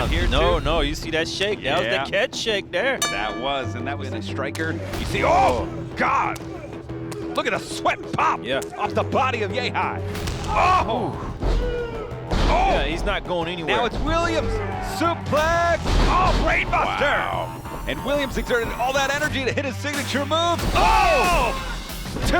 out here, No, you see that shake? That was the catch shake there. That was a striker. You see, oh, God! Look at the sweat pop off the body of Yehai. Oh! Yeah, he's not going anywhere. Now it's Williams. Suplex. Oh, brainbuster. Wow. And Williams exerted all that energy to hit his signature move. Oh! 2!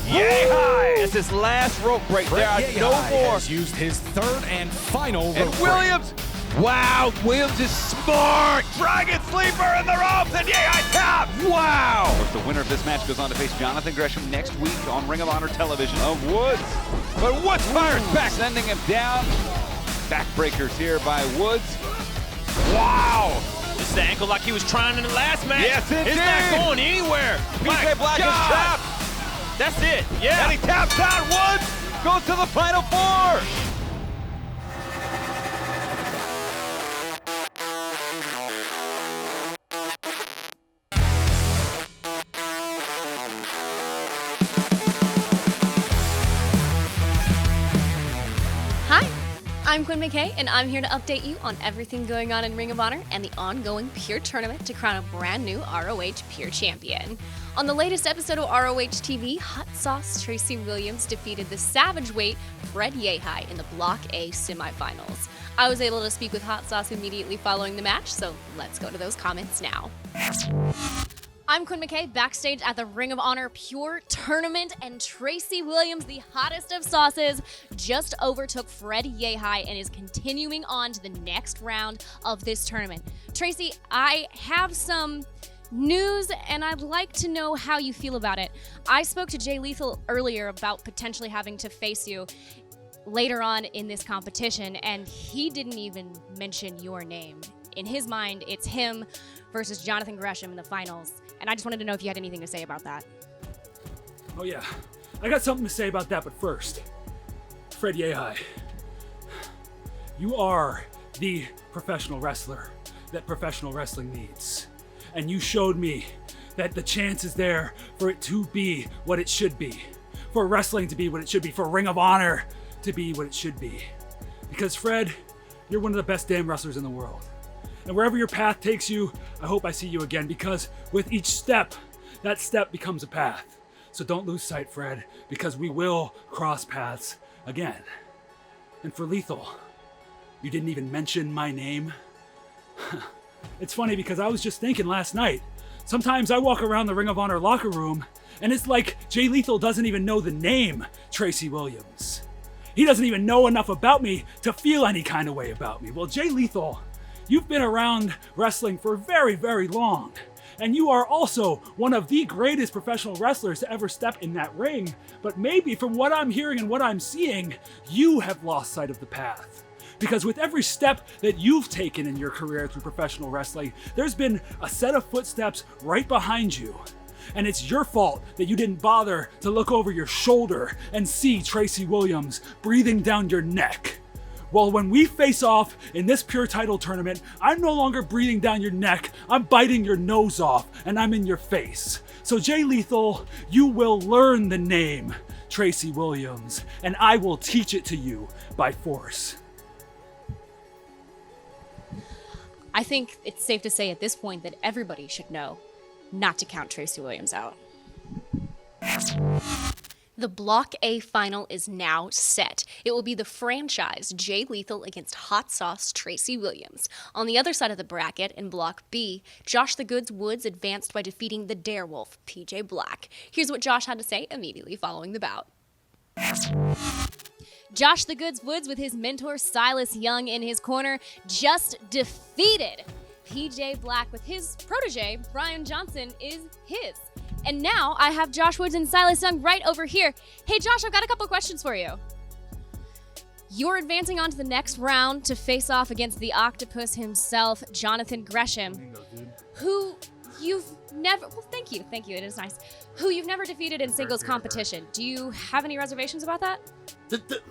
Yehai. It's his last rope break. There are no more. Has used his third and final and rope Williams. break. Wow, Williams is smart. Dragon sleeper in the ropes and Yehai tap. Wow. Of course, the winner of this match goes on to face Jonathan Gresham next week on Ring of Honor television of Woods. But Woods fires back, sending him down. Backbreakers here by Woods. Wow. This is the ankle like he was trying in the last match. Yes, indeed. It's not going anywhere. PJ Black is tapped. That's it. Yeah. And he taps out. Woods goes to the Final Four. I'm Quinn McKay, and I'm here to update you on everything going on in Ring of Honor and the ongoing Pure Tournament to crown a brand new ROH Pure Champion. On the latest episode of ROH TV, Hot Sauce Tracy Williams defeated the Savage Weight Fred Yehai in the Block A semifinals. I was able to speak with Hot Sauce immediately following the match, so let's go to those comments now. I'm Quinn McKay, backstage at the Ring of Honor Pure Tournament, and Tracy Williams, the hottest of sauces, just overtook Fred Yehai and is continuing on to the next round of this tournament. Tracy, I have some news, and I'd like to know how you feel about it. I spoke to Jay Lethal earlier about potentially having to face you later on in this competition, and he didn't even mention your name. In his mind, it's him versus Jonathan Gresham in the finals. And I just wanted to know if you had anything to say about that. Oh yeah, I got something to say about that, but first, Fred Yehai, you are the professional wrestler that professional wrestling needs. And you showed me that the chance is there for it to be what it should be, for wrestling to be what it should be, for Ring of Honor to be what it should be. Because Fred, you're one of the best damn wrestlers in the world. And wherever your path takes you, I hope I see you again, because with each step, that step becomes a path. So don't lose sight, Fred, because we will cross paths again. And for Lethal, you didn't even mention my name. It's funny because I was just thinking last night, sometimes I walk around the Ring of Honor locker room and it's like Jay Lethal doesn't even know the name Tracy Williams. He doesn't even know enough about me to feel any kind of way about me. Well, Jay Lethal, you've been around wrestling for very, very long. And you are also one of the greatest professional wrestlers to ever step in that ring. But maybe from what I'm hearing and what I'm seeing, you have lost sight of the path. Because with every step that you've taken in your career through professional wrestling, there's been a set of footsteps right behind you. And it's your fault that you didn't bother to look over your shoulder and see Tracy Williams breathing down your neck. Well, when we face off in this Pure title tournament, I'm no longer breathing down your neck, I'm biting your nose off, and I'm in your face. So Jay Lethal, you will learn the name Tracy Williams, and I will teach it to you by force. I think it's safe to say at this point that everybody should know not to count Tracy Williams out. The Block A final is now set. It will be the franchise Jay Lethal against Hot Sauce Tracy Williams. On the other side of the bracket, in Block B, Josh the Goods Woods advanced by defeating the Darewolf, PJ Black. Here's what Josh had to say immediately following the bout. Josh the Goods Woods, with his mentor Silas Young in his corner, just defeated PJ Black with his protege, Brian Johnson, is his. And now I have Josh Woods and Silas Young right over here. Hey Josh, I've got a couple questions for you. You're advancing on to the next round to face off against the octopus himself, Jonathan Gresham, who you've never, well, thank you, it is nice, who you've never defeated in singles competition. Do you have any reservations about that?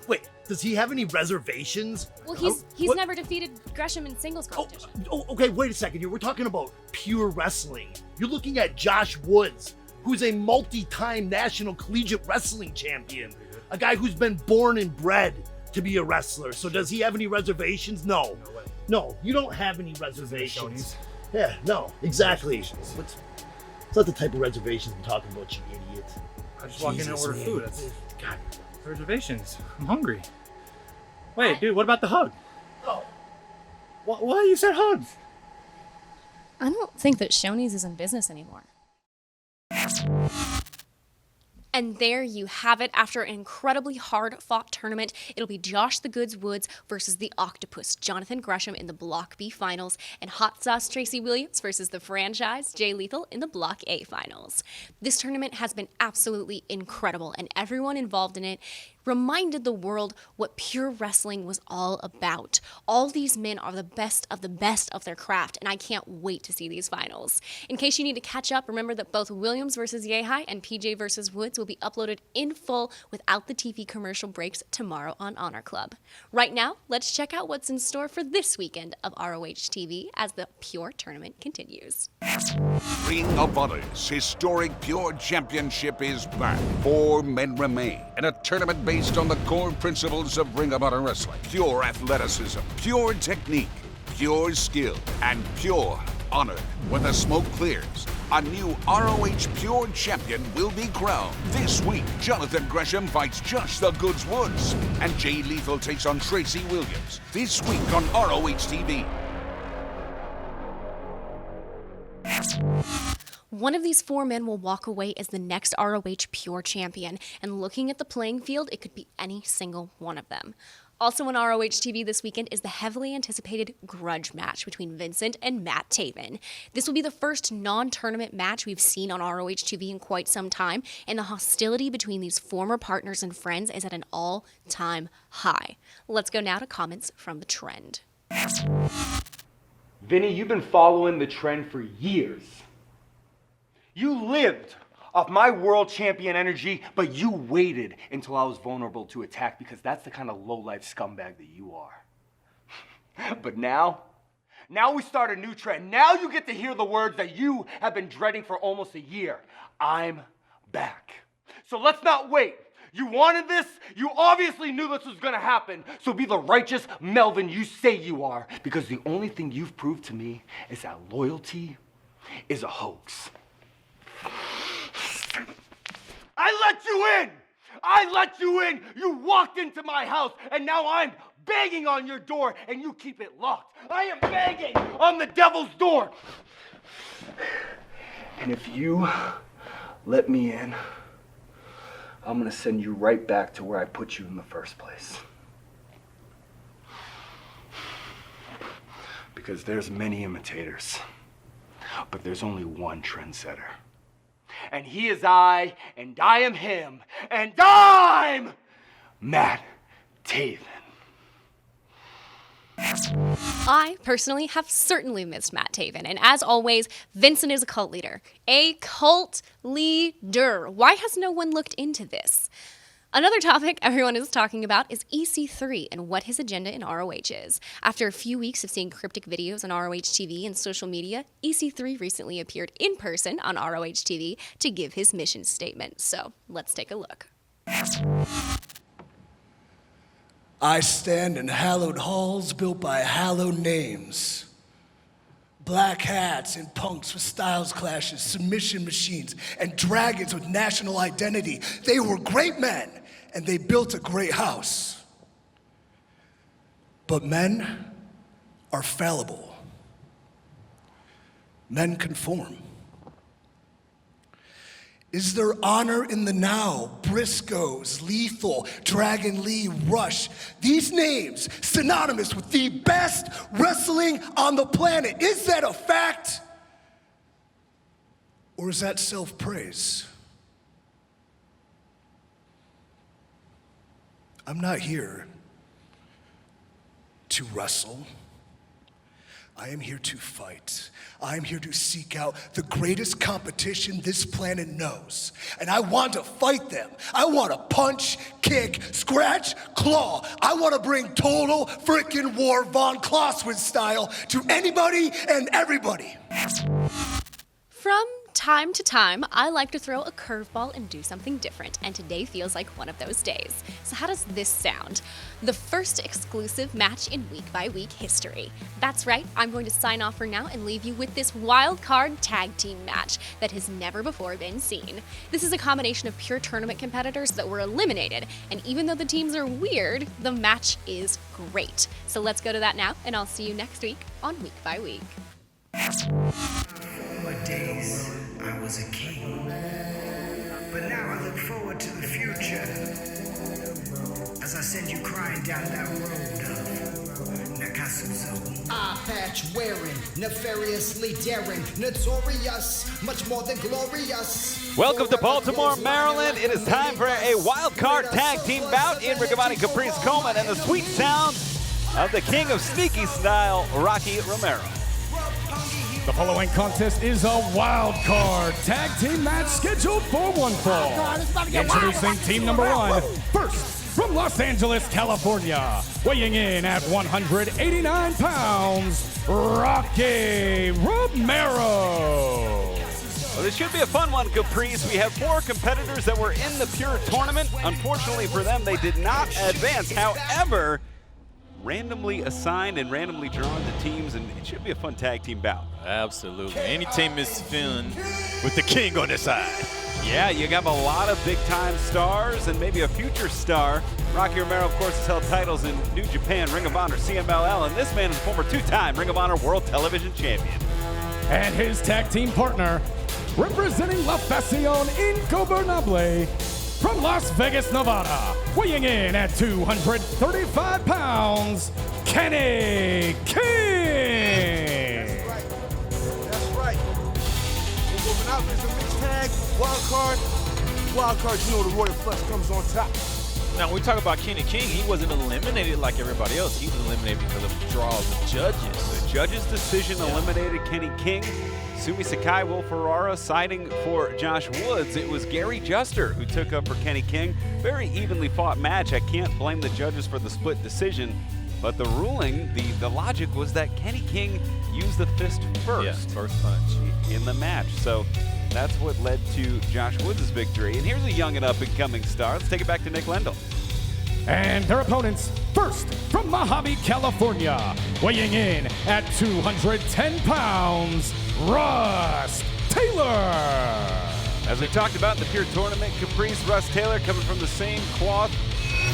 Wait, does he have any reservations? Well, he's never defeated Gresham in singles competition. Okay, wait a second here. We're talking about pure wrestling. You're looking at Josh Woods, who's a multi-time national collegiate wrestling champion, a guy who's been born and bred to be a wrestler. So does he have any reservations? No. No way. No, you don't have any reservations. Shoney's. Yeah, no, exactly. It's not the type of reservations I'm talking about, you idiot. I just walk in and Jesus, order man. food. That's God. reservations. I'm hungry. Wait, dude, what about the hug? Oh. Why you said hugs? I don't think that Shoney's is in business anymore. And there you have it. After an incredibly hard-fought tournament, it'll be Josh the Goods Woods versus the Octopus, Jonathan Gresham, in the Block B finals, and Hot Sauce Tracy Williams versus the franchise Jay Lethal in the Block A finals. This tournament has been absolutely incredible, and everyone involved in it reminded the world what pure wrestling was all about. All these men are the best of their craft, and I can't wait to see these finals. In case you need to catch up, remember that both Williams versus Yehai and PJ versus Woods will be uploaded in full without the TV commercial breaks tomorrow on Honor Club. Right now, let's check out what's in store for this weekend of ROH TV as the Pure Tournament continues. Ring of Honor's historic Pure Championship is back. 4 men remain in a tournament based on the core principles of Ring of Honor wrestling. Pure athleticism, pure technique, pure skill, and pure honor. When the smoke clears, a new ROH Pure Champion will be crowned. This week, Jonathan Gresham fights Josh the Goods Woods, and Jay Lethal takes on Tracy Williams. This week on ROH TV. One of these 4 men will walk away as the next ROH Pure Champion, and looking at the playing field, it could be any single one of them. Also on ROH TV this weekend is the heavily anticipated grudge match between Vincent and Matt Taven. This will be the first non-tournament match we've seen on ROH TV in quite some time, and the hostility between these former partners and friends is at an all-time high. Let's go now to comments from the Trend. Vinny, you've been following the Trend for years. You lived off my world champion energy, but you waited until I was vulnerable to attack because that's the kind of low-life scumbag that you are. But now we start a new trend. Now you get to hear the words that you have been dreading for almost a year. I'm back. So let's not wait. You wanted this. You obviously knew this was gonna happen. So be the righteous Melvin you say you are, because the only thing you've proved to me is that loyalty is a hoax. I let you in! You walked into my house, and now I'm banging on your door, and you keep it locked. I am banging on the devil's door! And if you let me in, I'm gonna send you right back to where I put you in the first place. Because there's many imitators, but there's only one trendsetter. And he is I, and I am him, and I'm Matt Taven. I personally have certainly missed Matt Taven, and as always, Vincent is a cult leader. A cult leader. Why has no one looked into this? Another topic everyone is talking about is EC3 and what his agenda in ROH is. After a few weeks of seeing cryptic videos on ROH TV and social media, EC3 recently appeared in person on ROH TV to give his mission statement. So let's take a look. I stand in hallowed halls built by hallowed names. Black hats and punks with styles clashes, submission machines, and dragons with national identity. They were great men, and they built a great house. But men are fallible. Men conform. Is there honor in the now? Briscoes, Lethal, Dragon Lee, Rush. These names synonymous with the best wrestling on the planet. Is that a fact? Or is that self-praise? I'm not here to wrestle. I am here to fight. I am here to seek out the greatest competition this planet knows. And I want to fight them. I want to punch, kick, scratch, claw. I want to bring total frickin' war Von Clausewitz style to anybody and everybody. From time to time, I like to throw a curveball and do something different, and today feels like one of those days. So how does this sound? The first exclusive match in week-by-week history. That's right, I'm going to sign off for now and leave you with this wild card tag team match that has never before been seen. This is a combination of pure tournament competitors that were eliminated, and even though the teams are weird, the match is great. So let's go to that now, and I'll see you next week on Week by Week. Former days, I was a king. But now I look forward to the future. As I send you crying down that road of Nakasuzo. Eye patch wearing, nefariously daring, notorious, much more than glorious. Welcome to Baltimore, Maryland. It is time for a wild card tag team bout in Ring of Honor Caprice Coleman and the sweet sounds of the king of sneaky style, Rocky Romero. The following contest is a wild card tag team match scheduled for one fall. Introducing team number one, first from Los Angeles, California, weighing in at 189 pounds, Rocky Romero. Well, this should be a fun one, Caprice. We have 4 competitors that were in the pure tournament. Unfortunately for them, they did not advance. However, randomly assigned and randomly drawn to teams, and it should be a fun tag team bout. Absolutely. Any team is feeling with the king on their side. Yeah, you have a lot of big-time stars and maybe a future star. Rocky Romero, of course, has held titles in New Japan, Ring of Honor, CMLL, and this man is a former 2-time Ring of Honor World Television Champion. And his tag team partner, representing La Fascion Incobernable, from Las Vegas, Nevada, weighing in at 235 pounds, Kenny King. That's right. We're moving out. There's a mixed tag, wild card. Wild card, you know the royal flush comes on top. Now, when we talk about Kenny King, he wasn't eliminated like everybody else. He was eliminated because of the draw of the judges. The judge's decision eliminated Kenny King. Sumi Sakai, Will Ferrara siding for Josh Woods. It was Gary Juster who took up for Kenny King. Very evenly fought match. I can't blame the judges for the split decision, but the ruling, the logic was that Kenny King used the fist first. Yeah, first punch. In the match. So that's what led to Josh Woods' victory. And here's a young and up-and-coming star. Let's take it back to Nick Lendl. And their opponents, first from Mojave, California, weighing in at 210 pounds, Russ Taylor. As we talked about in the pure tournament, Caprice, Russ Taylor coming from the same cloth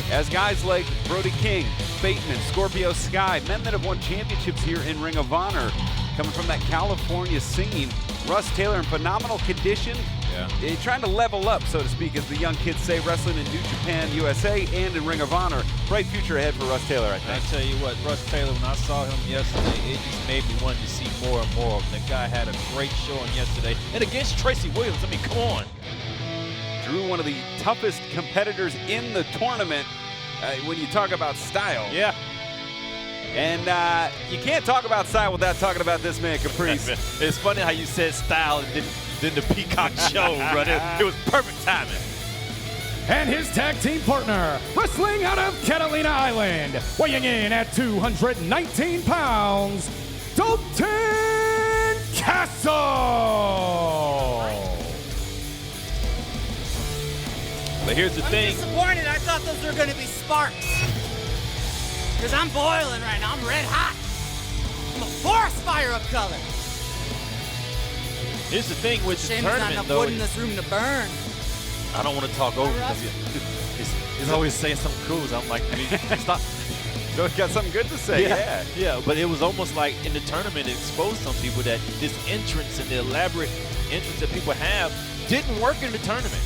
as guys like Brodie King, Bateman, Scorpio Sky, men that have won championships here in Ring of Honor. Coming from that California scene, Russ Taylor in phenomenal condition. Yeah. Trying to level up, so to speak, as the young kids say, wrestling in New Japan, USA, and in Ring of Honor. Bright future ahead for Russ Taylor, I think. I tell you what, Russ Taylor, when I saw him yesterday, it just made me want to see more and more of him. The guy had a great showing yesterday. And against Tracy Williams, I mean, come on. Drew, one of the toughest competitors in the tournament when you talk about style. Yeah. And you can't talk about style without talking about this man, Caprice. It's funny how you said style and then the Peacock show, brother. It was perfect timing. And his tag team partner, wrestling out of Catalina Island, weighing in at 219 pounds, Dalton Castle. But here's the thing. I'm disappointed. I thought those were going to be sparks. Because I'm boiling right now. I'm red hot. I'm a forest fire of color. Here's the thing with the Shame tournament, there's not enough though. wood in this room to burn. I don't want to talk over because he's always saying something cool. So I'm like, stop. So he's got something good to say. Yeah, but it was almost like in the tournament it exposed some people that this entrance and the elaborate entrance that people have didn't work in the tournament.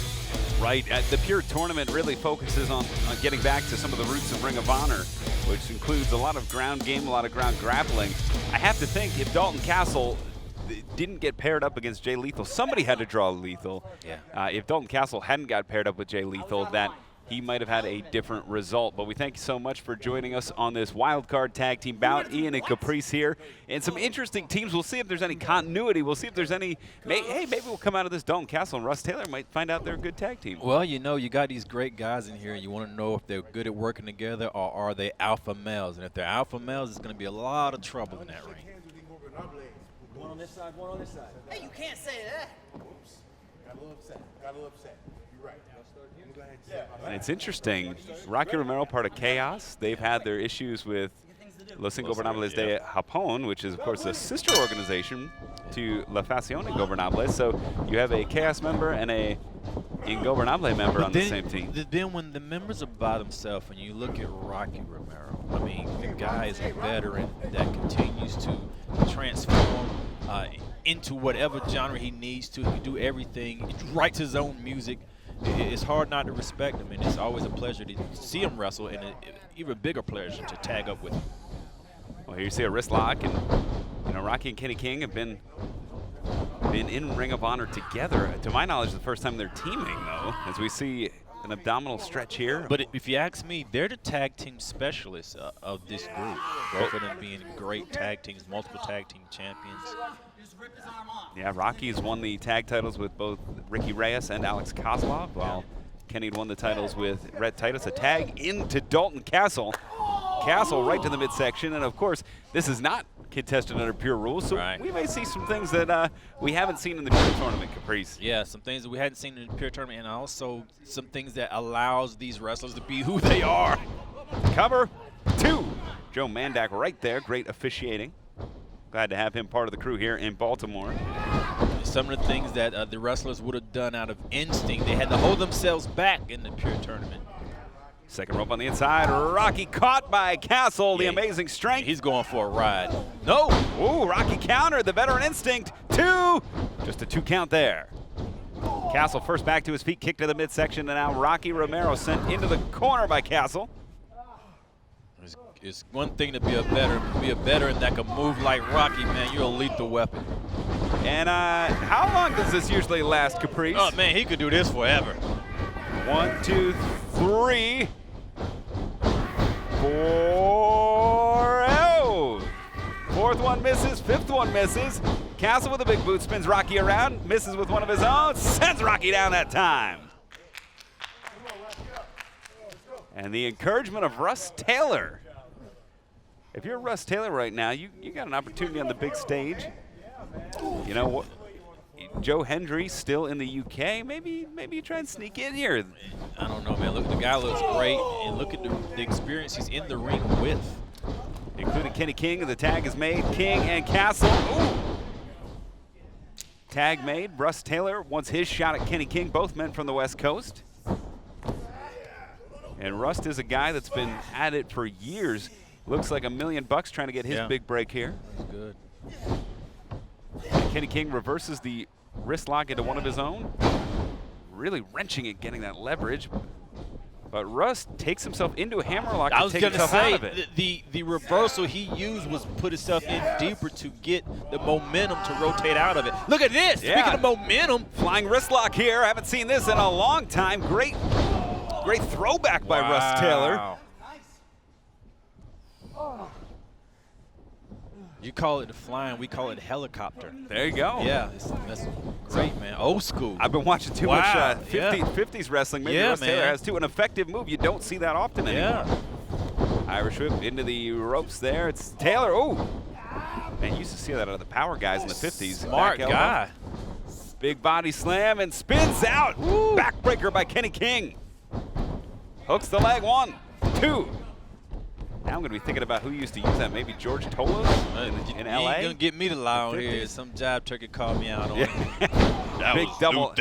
Right. The pure tournament really focuses on getting back to some of the roots of Ring of Honor, which includes a lot of ground game, a lot of ground grappling. I have to think if Dalton Castle didn't get paired up against Jay Lethal, somebody had to draw Lethal. Yeah. If Dalton Castle hadn't got paired up with Jay Lethal, that he might have had a different result. But we thank you so much for joining us on this wild card tag team bout. Ian and Caprice here. And some interesting teams. We'll see if there's any continuity. We'll see if there's any, hey, maybe we'll come out of this Dalton Castle and Russ Taylor might find out they're a good tag team. Well, you know, you got these great guys in here, and you want to know if they're good at working together or are they alpha males. And if they're alpha males, it's going to be a lot of trouble in that ring. on this side, one on this side. Hey, you can't say that. Oops. Got a little upset. Got a little upset. You're right. I'm gonna go ahead and say it. And it's interesting. Rocky Romero, part of Chaos. They've had their issues with Los Ingobernables de Japón, which is, of course, a sister organization to La Facción Ingobernable. So you have a Chaos member and a Ingobernable member on the same team. Then when the members are by themselves, and you look at Rocky Romero, I mean, the guy is a veteran that continues to transform into whatever genre he needs to. He can do everything. He writes his own music. It's hard not to respect him, and it's always a pleasure to see him wrestle, and an even bigger pleasure to tag up with him. Well, here you see a wrist lock, and Rocky and Kenny King have been in Ring of Honor together. To my knowledge, the first time they're teaming, though, as we see an abdominal stretch here. But if you ask me, they're the tag team specialists of this group. Both of them being great tag teams, multiple tag team champions. Yeah, Rocky's won the tag titles with both Ricky Reyes and Alex Kozlov, while Kenny won the titles with Rhett Titus. A tag into Dalton Castle. Castle right to the midsection, and of course, this is not contested under pure rules, so we may see some things that we haven't seen in the pure tournament, Caprice. Yeah, some things that we hadn't seen in the pure tournament, and also some things that allows these wrestlers to be who they are. Cover 2. Joe Mandak right there, great officiating. Glad to have him part of the crew here in Baltimore. Some of the things that the wrestlers would have done out of instinct, they had to hold themselves back in the pure tournament. Second rope on the inside. Rocky caught by Castle, the amazing strength. He's going for a ride. No. Ooh, Rocky countered the veteran instinct. 2. Just a 2 count there. Castle first back to his feet, kick to the midsection, and now Rocky Romero sent into the corner by Castle. It's one thing to be a veteran that can move like Rocky, man. You're a lethal weapon. And how long does this usually last, Caprice? Oh, man, he could do this forever. 1, 2, 3, 4. Oh! Fourth one misses, fifth one misses. Castle with a big boot spins Rocky around, misses with one of his own, sends Rocky down that time. And the encouragement of Russ Taylor. If you're Russ Taylor right now, you got an opportunity on the big stage. You know what? Joe Hendry still in the UK. Maybe you try and sneak in here. I don't know, man. Look, the guy looks great, and look at the experience he's in the ring with. Including Kenny King. The tag is made. King and Castle. Ooh. Tag made. Russ Taylor wants his shot at Kenny King. Both men from the West Coast. And Rust is a guy that's been at it for years. Looks like $1 million trying to get his big break here. That's good. Kenny King reverses the wrist lock into one of his own. Really wrenching it, getting that leverage. But Russ takes himself into a hammerlock I was going to say, out of it. the reversal he used was put himself in deeper to get the momentum to rotate out of it. Look at this. Yeah. Speaking of momentum. Flying wrist lock here. I haven't seen this in a long time. Great throwback by Russ Taylor. You call it the flying, we call it helicopter. There you go. Yeah, that's great, man. Old school. I've been watching too much 50s wrestling. Maybe Russ Taylor has too. An effective move you don't see that often anymore. Irish whip into the ropes there. It's Taylor. Oh, man, you used to see that out of the power guys in the 50s. Smart guy. Big body slam and spins out. Woo. Backbreaker by Kenny King. Hooks the leg. 1, 2. Now I'm going to be thinking about who used to use that. Maybe George Tolos in L.A. You ain't going to get me to lie on here. Some jive turkey called me out on it. That big double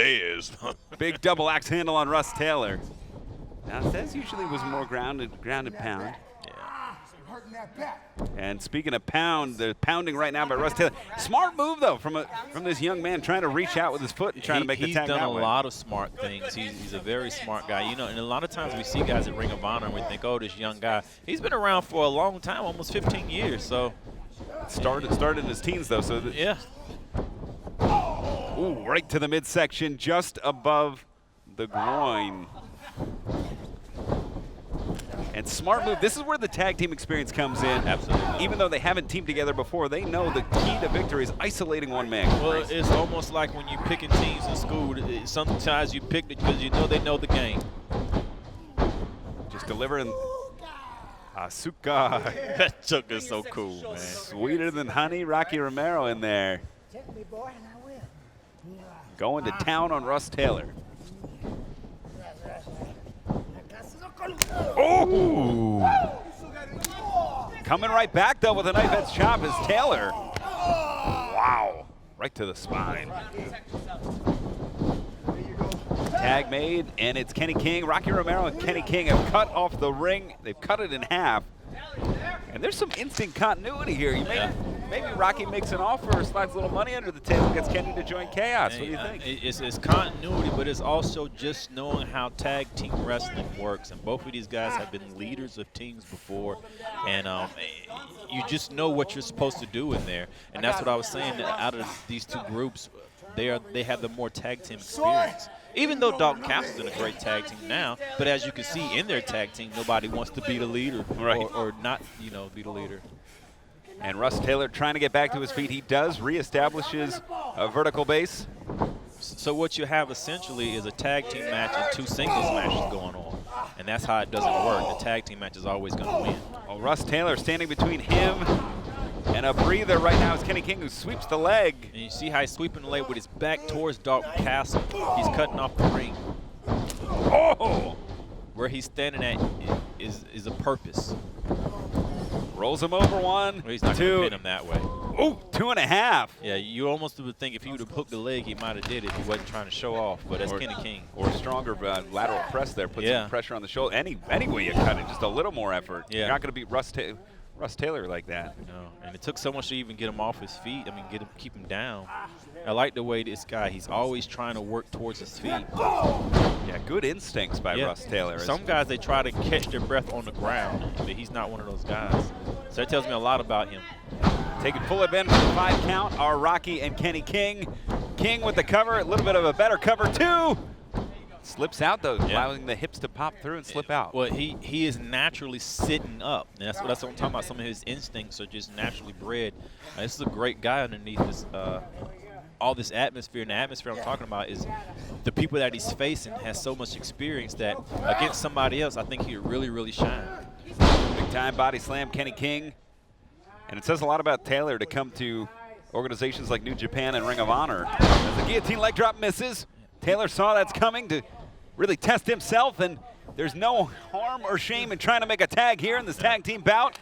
big double axe handle on Russ Taylor. Now that usually was more grounded pound. And speaking of pound, they're pounding right now by Russ Taylor. Smart move though from this young man trying to reach out with his foot and trying to make the tag. He's done a lot of smart things. He's a very smart guy. You know, and a lot of times we see guys at Ring of Honor and we think, oh, this young guy. He's been around for a long time, almost 15 years. So started in his teens though. So yeah. Ooh, right to the midsection, just above the groin. And smart move. This is where the tag team experience comes in. Absolutely. Even though they haven't teamed together before, they know the key to victory is isolating one man. Well, it's almost like when you're picking teams in school. Sometimes you pick it because you know they know the game. Just delivering Asuka. That took us so cool, man. Sweeter than honey, Rocky Romero in there. Tempt me, boy, and I will. Going to town on Russ Taylor. Oh! Coming right back, though, with a knife edge chop is Taylor. Wow. Right to the spine. Tag made, and it's Kenny King. Rocky Romero and Kenny King have cut off the ring. They've cut it in half. And there's some instant continuity here. Maybe Rocky makes an offer or slides a little money under the table, gets Kenny to join Chaos. What do you think? It's continuity, but it's also just knowing how tag team wrestling works. And both of these guys have been leaders of teams before. And you just know what you're supposed to do in there. And that's what I was saying. Out of these two groups, they have the more tag team experience. Even though Dalton Castle's in a great tag team now, but as you can see in their tag team, nobody wants to be the leader or not, be the leader. And Russ Taylor trying to get back to his feet. He does reestablish his vertical base. So what you have essentially is a tag team match and two singles matches going on. And that's how it doesn't work. The tag team match is always going to win. Well, Russ Taylor standing between him and a breather right now is Kenny King, who sweeps the leg. And you see how he's sweeping the leg with his back towards Dalton Castle. He's cutting off the ring. Oh! Where he's standing at is a purpose. Rolls him over one, well, he's not going to pin him that way. Oh, 2.5. Yeah, you almost would think if he would have hooked the leg, he might have did it if he wasn't trying to show off. But that's Kenny King. Or stronger lateral press there, put some pressure on the shoulder. Any way you cut it, just a little more effort. Yeah. You're not going to beat Russ Taylor like that. No, and it took so much to even get him off his feet. I mean, keep him down. I like the way this guy, he's always trying to work towards his feet. Yeah, good instincts by Russ Taylor. Some guys, they try to catch their breath on the ground, but he's not one of those guys. So that tells me a lot about him. Taking full advantage of the 5 count are Rocky and Kenny King. King with the cover, a little bit of a better cover too. Slips out though, allowing the hips to pop through and slip out. Well, he is naturally sitting up. And that's what I'm talking about. Some of his instincts are just naturally bred. This is a great guy underneath this, all this atmosphere. And the atmosphere I'm talking about is the people that he's facing has so much experience that against somebody else, I think he would really, really shine. Big time body slam, Kenny King. And it says a lot about Taylor to come to organizations like New Japan and Ring of Honor. As the guillotine leg drop misses, Taylor saw that's coming to really test himself, and there's no harm or shame in trying to make a tag here in this tag team bout.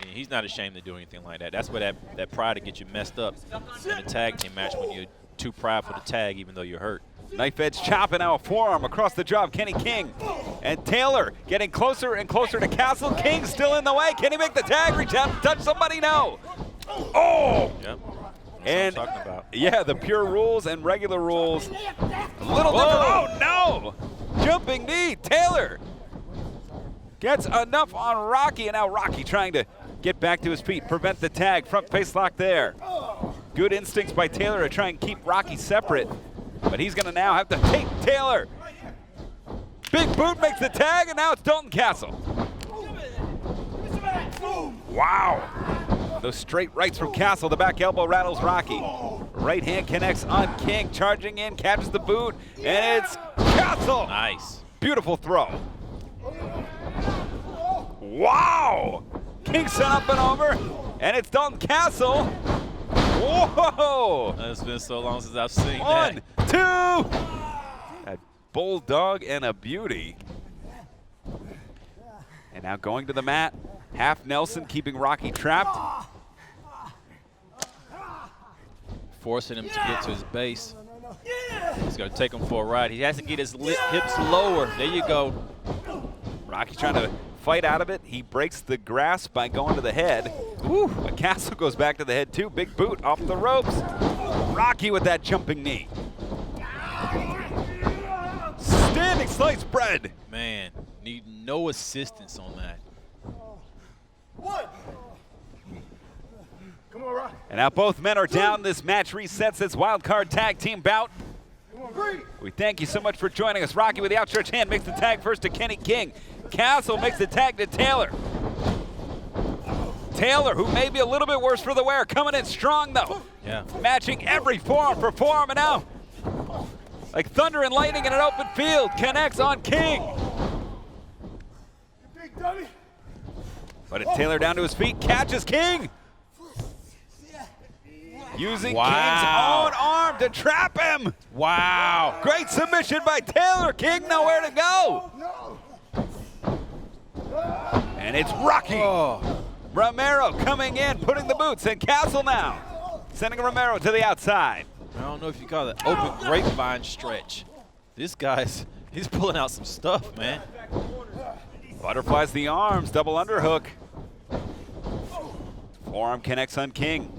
He's not ashamed to do anything like that. That's where that pride to get you messed up in a tag team match when you're too proud for the tag even though you're hurt. Knife edge chop and now a forearm across the jaw of Kenny King. And Taylor getting closer and closer to Castle. King still in the way. Can he make the tag? Reach out and touch somebody? No. Oh! Yep. And what I'm talking about. Yeah, the pure rules and regular rules. A little different. Oh, no! Jumping knee. Taylor gets enough on Rocky, and now Rocky trying to get back to his feet, prevent the tag. Front face lock there. Good instincts by Taylor to try and keep Rocky separate, but he's going to now have to take Taylor. Big boot makes the tag, and now it's Dalton Castle. Wow. Those straight rights from Castle. The back elbow rattles Rocky. Right hand connects on King, charging in, catches the boot, and it's Castle. Nice. Beautiful throw. Wow. Kingston up and over, and it's Dalton Castle. Whoa. It's been so long since I've seen that. 1, 2. A bulldog and a beauty. And now going to the mat. Half Nelson keeping Rocky trapped. Forcing him to get to his base. He's going to take him for a ride. He has to get his hips lower. There you go. Rocky trying to fight out of it. He breaks the grasp by going to the head. Woo. But Castle goes back to the head too. Big boot off the ropes. Rocky with that jumping knee. Standing slice bread. Man, need no assistance on that. Come on, Rock. And now both men are down. This match resets this wild card tag team bout. We thank you so much for joining us. Rocky with the outstretched hand makes the tag first to Kenny King. Castle makes the tag to Taylor. Taylor, who may be a little bit worse for the wear, coming in strong though. Yeah. Matching every forearm for forearm, and now, like thunder and lightning in an open field, connects on King. But it's Taylor down to his feet, catches King. Using Wow. King's own arm to trap him. Wow. Great submission by Taylor. King nowhere to go. And it's Rocky. Oh. Romero coming in, putting the boots, and Castle now. Sending Romero to the outside. I don't know if you call it open grapevine stretch. This guy's, he's pulling out some stuff, man. Butterflies the arms, double underhook. Forearm connects on King.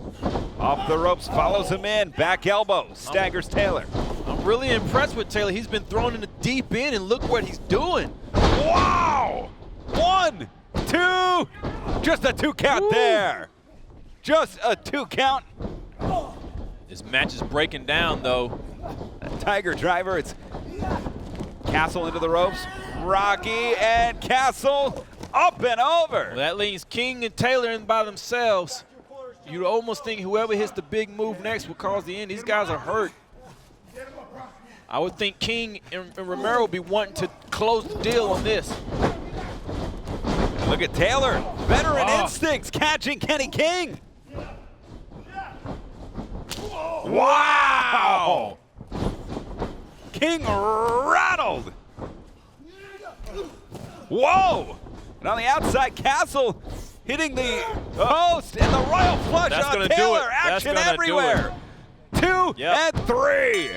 Off the ropes, follows him in. Back elbow, staggers Taylor. I'm really impressed with Taylor. He's been thrown in the deep end, and look what he's doing. Wow! 1, 2, just a 2 count there. Just a 2 count. This match is breaking down, though. A Tiger driver, it's Castle into the ropes. Rocky and Castle up and over. Well, that leaves King and Taylor in by themselves. You'd almost think whoever hits the big move next will cause the end. These guys are hurt. I would think King and Romero would be wanting to close the deal on this. Look at Taylor, veteran instincts, catching Kenny King. Wow! King rattled. Whoa! And on the outside, Castle hitting the post and the royal flush That's on gonna do Taylor. it. That's Action gonna everywhere. 2 and 3.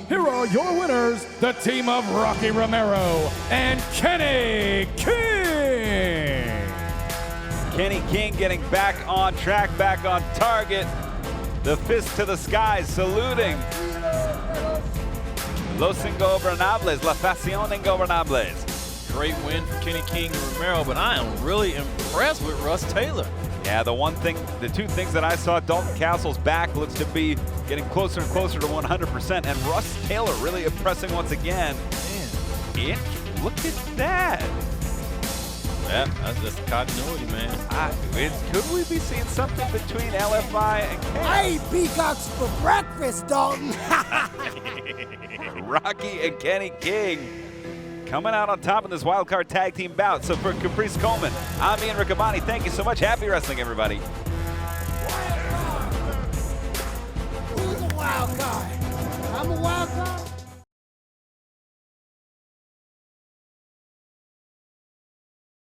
Here are your winners, the team of Rocky Romero and Kenny King. Kenny King getting back on track, back on target. The fist to the sky, saluting. Los Ingobernables, La Facción Ingobernables. Great win for Kenny King and Romero, but I am really impressed with Russ Taylor. Yeah, the 2 things that I saw, Dalton Castle's back looks to be getting closer and closer to 100%, and Russ Taylor really impressing once again. Man, look at that. Yeah, that's continuity, man. Could we be seeing something between LFI and King? I eat peacocks for breakfast, Dalton. Rocky and Kenny King coming out on top in this wildcard tag team bout. So for Caprice Coleman, I'm Ian Riccaboni. Thank you so much. Happy wrestling, everybody. Who's a wild card?